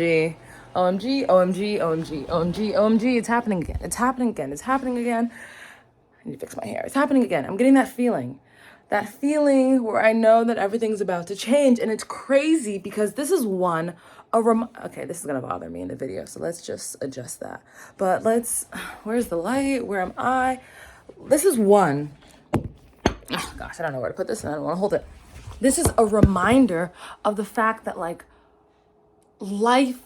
OMG, OMG, OMG, OMG, OMG, it's happening again. It's happening again. It's happening again. I need to fix my hair. It's happening again. I'm getting that feeling. That feeling where I know that everything's about to change. And it's crazy because this is okay, this is gonna bother me in the video, so let's just adjust that. But where's the light? Where am I? This is one. Oh gosh, I don't know where to put this and I don't wanna hold it. This is a reminder of the fact that life,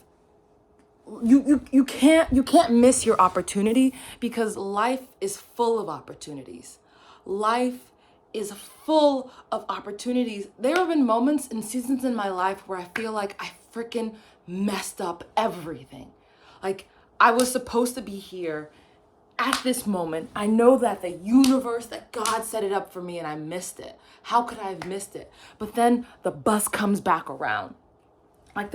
you can't miss your opportunity, because life is full of opportunities. Life is full of opportunities. There have been moments and seasons in my life where I feel like I freaking messed up everything. Like, I was supposed to be here at this moment. I know that the universe, that God set it up for me, and I missed it. How could I have missed it? But then the bus comes back around. And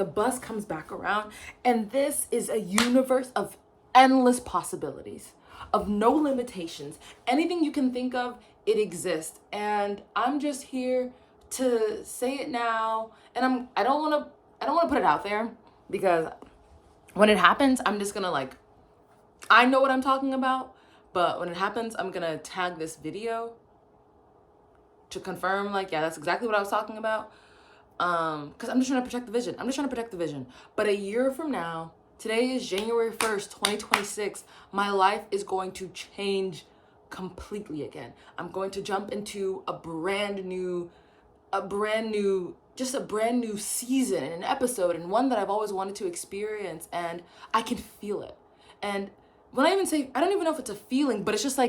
this is a universe of endless possibilities, of no limitations. Anything you can think of, it exists. And I'm just here to say it now. And I don't want to put it out there, because when it happens, I'm just gonna I know what I'm talking about, but when it happens, I'm gonna tag this video to confirm, yeah, that's exactly what I was talking about. Because I'm just trying to protect the vision. But a year from now, today is January 1st, 2026, my life is going to change completely again. I'm going to jump into a brand new season and an episode, and one that I've always wanted to experience, and I can feel it. And when I don't even know if it's a feeling, but it's just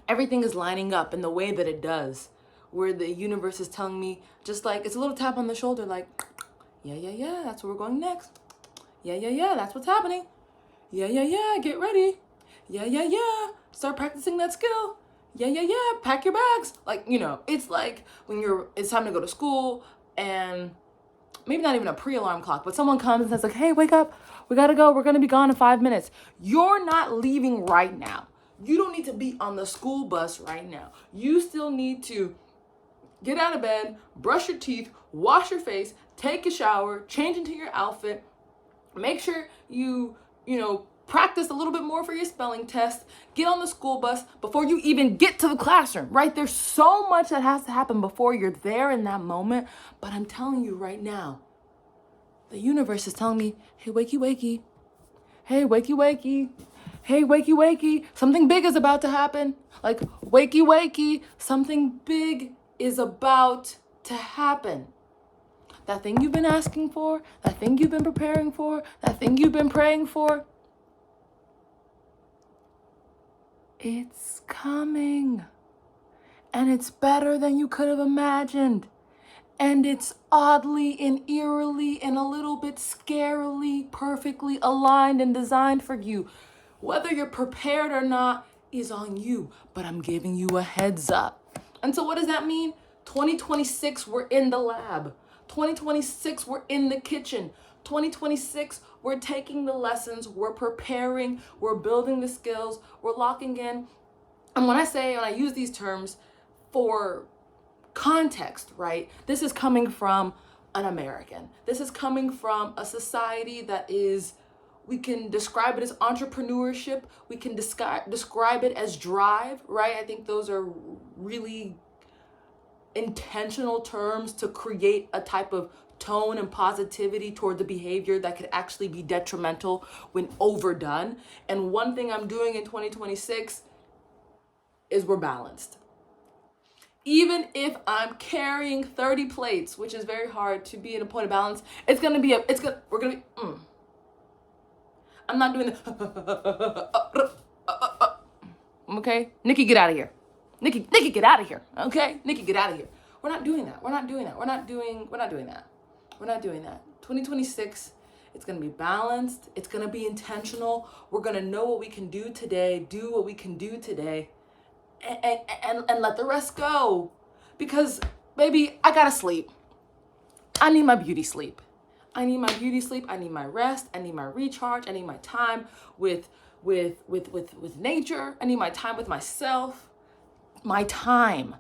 everything is lining up in the way that it does, where the universe is telling me, just it's a little tap on the shoulder, yeah, that's where we're going next. Yeah, that's what's happening. Yeah, get ready. Yeah, start practicing that skill. Yeah, pack your bags. It's when it's time to go to school, and maybe not even a pre-alarm clock, but someone comes and says hey, wake up, we gotta go, we're gonna be gone in 5 minutes. You're not leaving right now. You don't need to be on the school bus right now. You still need to get out of bed, brush your teeth, wash your face, take a shower, change into your outfit, make sure you practice a little bit more for your spelling test, get on the school bus before you even get to the classroom, right? There's so much that has to happen before you're there in that moment. But I'm telling you right now, the universe is telling me, hey, wakey, wakey. Hey, wakey, wakey. Hey, wakey, wakey. Something big is about to happen. Wakey, wakey. Something big is about to happen. That thing you've been asking for, that thing you've been preparing for, that thing you've been praying for, it's coming. And it's better than you could have imagined. And it's oddly and eerily and a little bit scarily perfectly aligned and designed for you. Whether you're prepared or not is on you, but I'm giving you a heads up. And so what does that mean? 2026, we're in the lab. 2026, we're in the kitchen. 2026, we're taking the lessons, we're preparing, we're building the skills, we're locking in. And when I use these terms for context, right? This is coming from an American. This is coming from a society that we can describe it as entrepreneurship. We can describe it as drive, right? I think those are really intentional terms to create a type of tone and positivity toward the behavior that could actually be detrimental when overdone. And one thing I'm doing in 2026 is we're balanced. Even if I'm carrying 30 plates, which is very hard to be in a point of balance, we're gonna be, I'm not doing the, okay? Nikki, get out of here. Nikki, get out of here, okay? Nikki, get out of here. We're not doing that. 2026, it's gonna be balanced. It's gonna be intentional. We're gonna know what we can do today, do what we can do today, and let the rest go. Because, baby, I gotta sleep. I need my beauty sleep. I need my rest. I need my recharge. I need my time with nature. I need my time with myself. My time.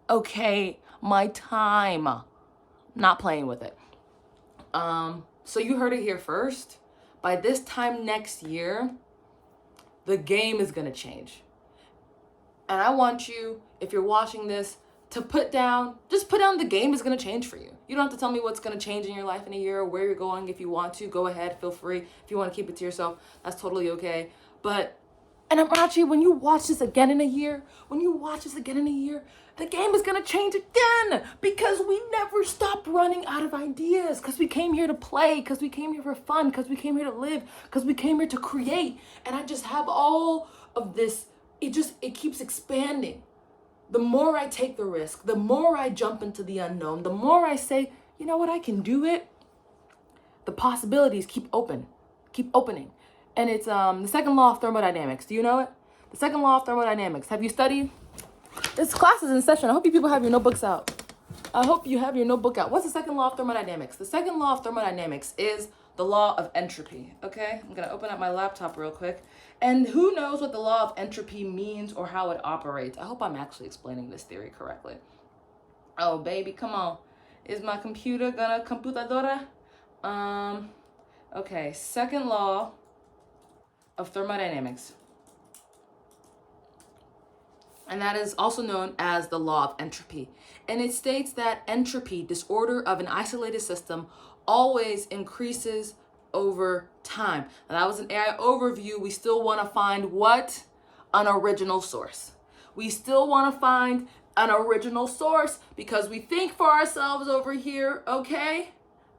Okay? My time. Not playing with it. So you heard it here first. By this time next year, the game is going to change. And I want you, if you're watching this, to just put down the game is going to change for you. You don't have to tell me what's going to change in your life in a year or where you're going. If you want to, go ahead, feel free. If you want to keep it to yourself, that's totally okay. And I'm actually, when you watch this again in a year, the game is going to change again, because we never stop running out of ideas, because we came here to play, because we came here for fun, because we came here to live, because we came here to create. And I just have all of this. It keeps expanding. The more I take the risk, the more I jump into the unknown, the more I say, you know what, I can do it. The possibilities keep opening. And it's the second law of thermodynamics. Do you know it? The second law of thermodynamics. Have you studied? This class is in session. I hope you people have your notebooks out. What's the second law of thermodynamics? The second law of thermodynamics is the law of entropy, okay? I'm gonna open up my laptop real quick. And who knows what the law of entropy means or how it operates? I hope I'm actually explaining this theory correctly. Oh, baby, come on. Is my computer gonna computadora? Okay, second law of thermodynamics. And that is also known as the law of entropy. And it states that entropy, disorder of an isolated system, always increases over time. And that was an AI overview. We still want to find what? An original source. We still want to find an original source because we think for ourselves over here, okay?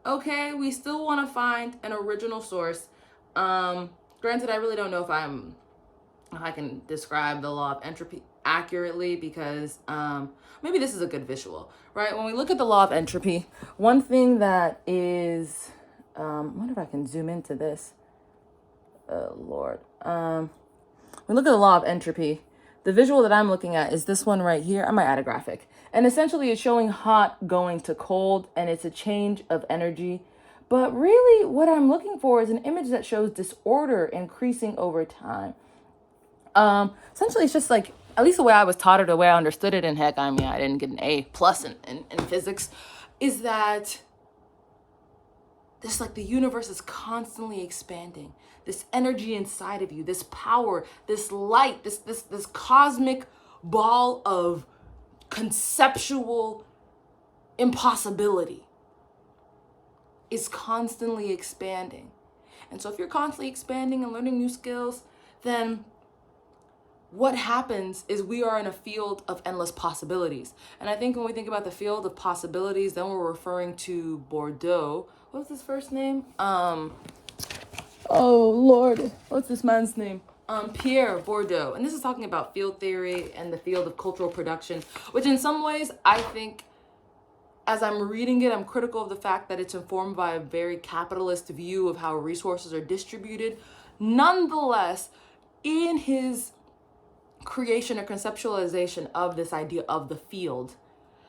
Okay, we still want to find an original source. Granted, I really don't know if I can describe the law of entropy accurately, because maybe this is a good visual, right? When we look at the law of entropy, one thing that is, I wonder if I can zoom into this. Oh, Lord. When we look at the law of entropy, the visual that I'm looking at is this one right here. I might add a graphic. And essentially it's showing hot going to cold, and it's a change of energy. But really what I'm looking for is an image that shows disorder increasing over time. Essentially it's just like, at least the way I was taught it, the way I understood it, and heck, I mean, I didn't get an A+ in physics, is that this, like, the universe is constantly expanding. This energy inside of you, this power, this light, this cosmic ball of conceptual impossibility is constantly expanding. And so if you're constantly expanding and learning new skills, then what happens is we are in a field of endless possibilities. And I think when we think about the field of possibilities, then we're referring to Bordeaux. What's his first name? Oh Lord, what's this man's name? Pierre Bourdieu. And this is talking about field theory and the field of cultural production, which in some ways I think, as I'm reading it, I'm critical of the fact that it's informed by a very capitalist view of how resources are distributed. Nonetheless, in his creation or conceptualization of this idea of the field,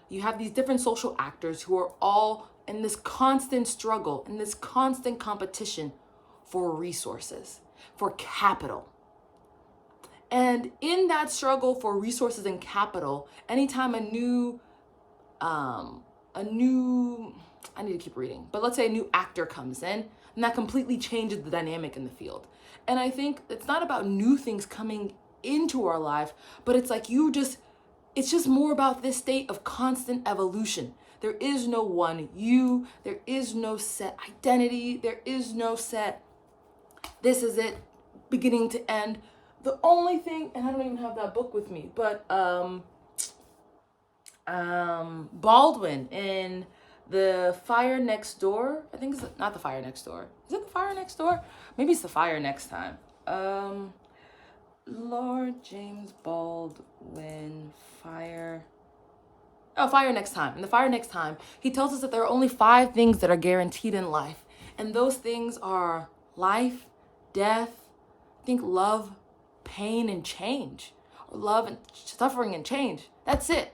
you have these different social actors who are all in this constant struggle, in this constant competition for resources, for capital. And in that struggle for resources and capital, anytime I need to keep reading, but let's say a new actor comes in, and that completely changes the dynamic in the field. And I think it's not about new things coming into our life, but it's like it's just more about this state of constant evolution. There is no one you, there is no set identity, there is no set, this is it, beginning to end. The only thing, and I don't even have that book with me, but Baldwin in The Fire Next Door, I think it's not The Fire Next Door. Is it The Fire Next Door? Maybe it's The Fire Next Time. Lord James Baldwin, Fire Next Time. In The Fire Next Time, he tells us that there are only 5 things that are guaranteed in life. And those things are life, death, I think love, pain, and change. Or love and suffering and change. That's it.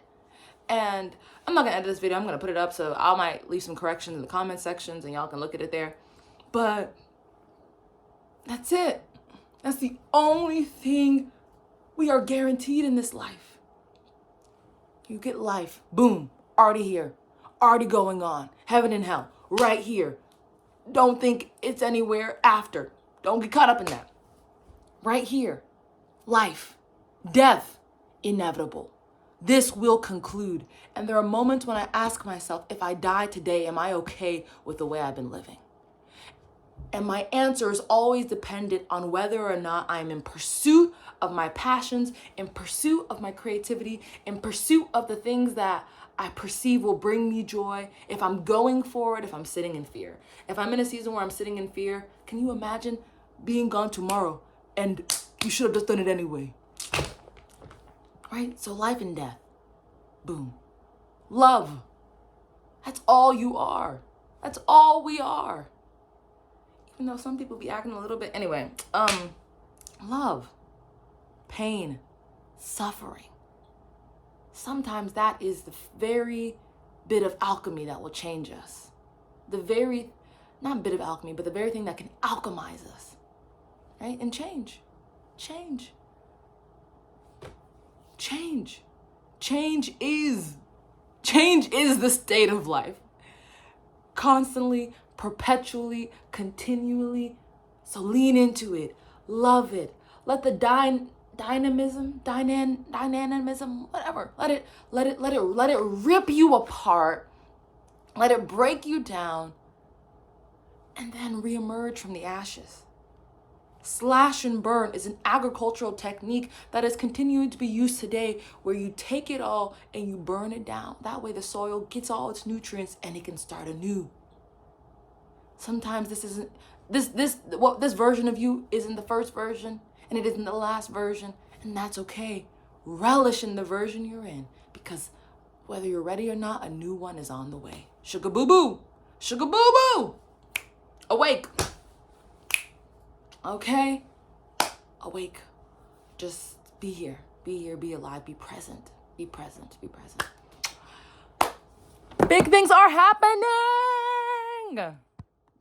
And I'm not gonna edit this video, I'm gonna put it up, so I might leave some corrections in the comment sections and y'all can look at it there. But that's it. That's the only thing we are guaranteed in this life. You get life, boom, already here, already going on, heaven and hell, right here. Don't think it's anywhere after. Don't get caught up in that. Right here, life, death, inevitable. This will conclude. And there are moments when I ask myself, if I die today, am I okay with the way I've been living? And my answer is always dependent on whether or not I'm in pursuit of my passions, in pursuit of my creativity, in pursuit of the things that I perceive will bring me joy. If I'm going for it, if I'm sitting in fear. If I'm in a season where I'm sitting in fear, can you imagine being gone tomorrow and you should have just done it anyway? Right? So life and death. Boom. Love. That's all you are. That's all we are. Even though some people be acting a little bit. Anyway, love, pain, suffering. Sometimes that is the very bit of alchemy that will change us. The very, not bit of alchemy, but the very thing that can alchemize us. Right? And change. Change. Change. Change is the state of life. Constantly, perpetually, continually. So lean into it. Love it. Let the dynamism, whatever. Let it rip you apart. Let it break you down. And then reemerge from the ashes. Slash and burn is an agricultural technique that is continuing to be used today, where you take it all and you burn it down. That way the soil gets all its nutrients and it can start anew. Sometimes this version of you isn't the first version, and it isn't the last version, and that's okay. Relish in the version you're in, because whether you're ready or not, a new one is on the way. Sugar boo boo. Sugar boo boo. Awake. Okay? Awake. Just be here. Be here, be alive, be present. Be present, be present. Big things are happening!